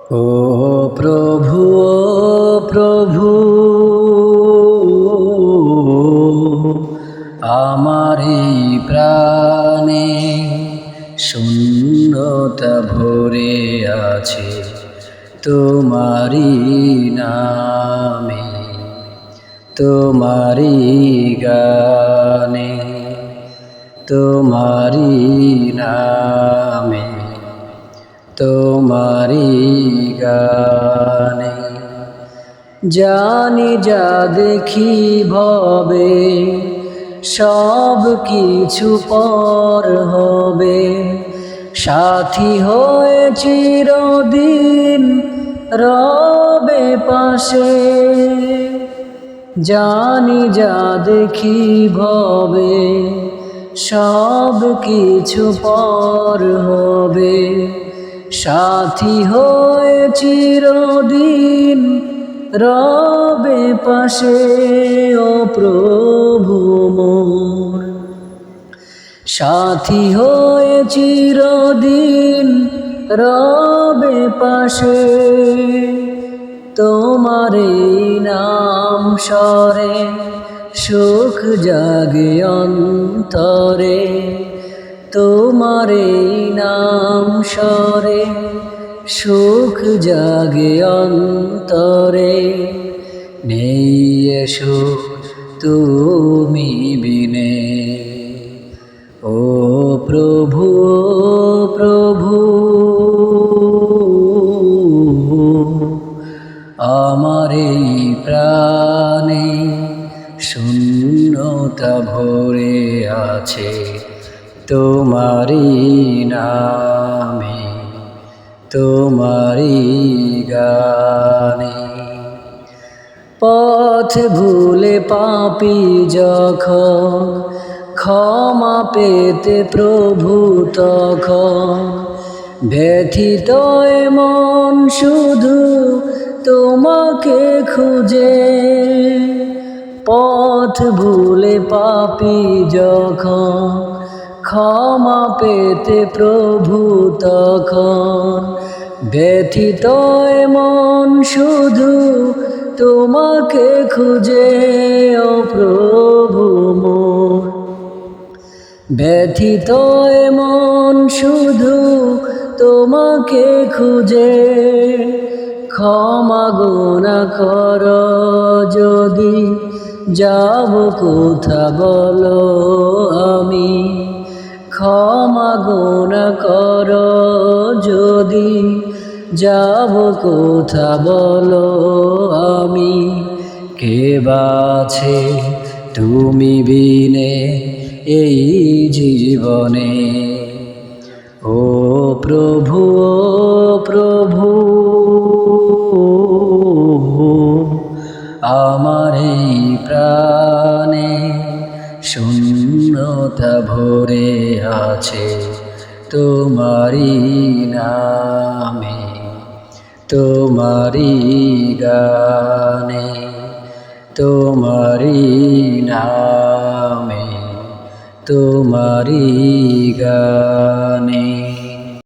ও প্রভু, ও প্রভু, আমার এই প্রাণে শূন্যতা ভরে আছে তোমারি নামে, তোমারি গানে, তোমারি নামে, তোমারি গানে। জানি যা দেখি ভবে সব কিছু পর হবে, সাথী হয়ে চিরদিন রবে পাশে। জানি যা দেখি ভবে সব কিছু পর হবে, সাথী হয়ে চিরদিন রবে পাশে। ও প্রভু মোর, সাথী হয়ে চিরদিন রবে পাশে। তোমার এই নাম স্মরে সুখ জাগে অন্তরে, তোমার এই নাম স্মরে সুখ জাগে অন্তরে। নেই এসো তুমি বিনে, ও প্রভু, ও প্রভু, আমার এই প্রাণে শূন্যতা ভরে আছে তোমারি নামে, তোমারি গানে। পথ ভুলে পাপী যখন ক্ষমা পেতে প্রভু তখন, ব্যথিত মন শুধু তোমাকে খুঁজে। পথ ভুলে পাপী যখন ক্ষমা পেতে প্রভু তখন, ব্যথিত মন শুধু তোমাকে খুঁজে। ও প্রভু মোর, ব্যথিত মন শুধু তোমাকে খুঁজে। ক্ষমা গুনাহ কর যদি, যাব কোথা বলো আমি। ক্ষমা গুনাহ কর যদি, যাব কোথা বলো আমি। কে বাছে তুমি বিনে এই জীবনে, ও প্রভু, ও প্রভু, আমার এই প্রাণে শূন্যতা ভরে আছে তোমারি নামে, তোমারি গানে, তোমারি নামে, তোমারি গানে।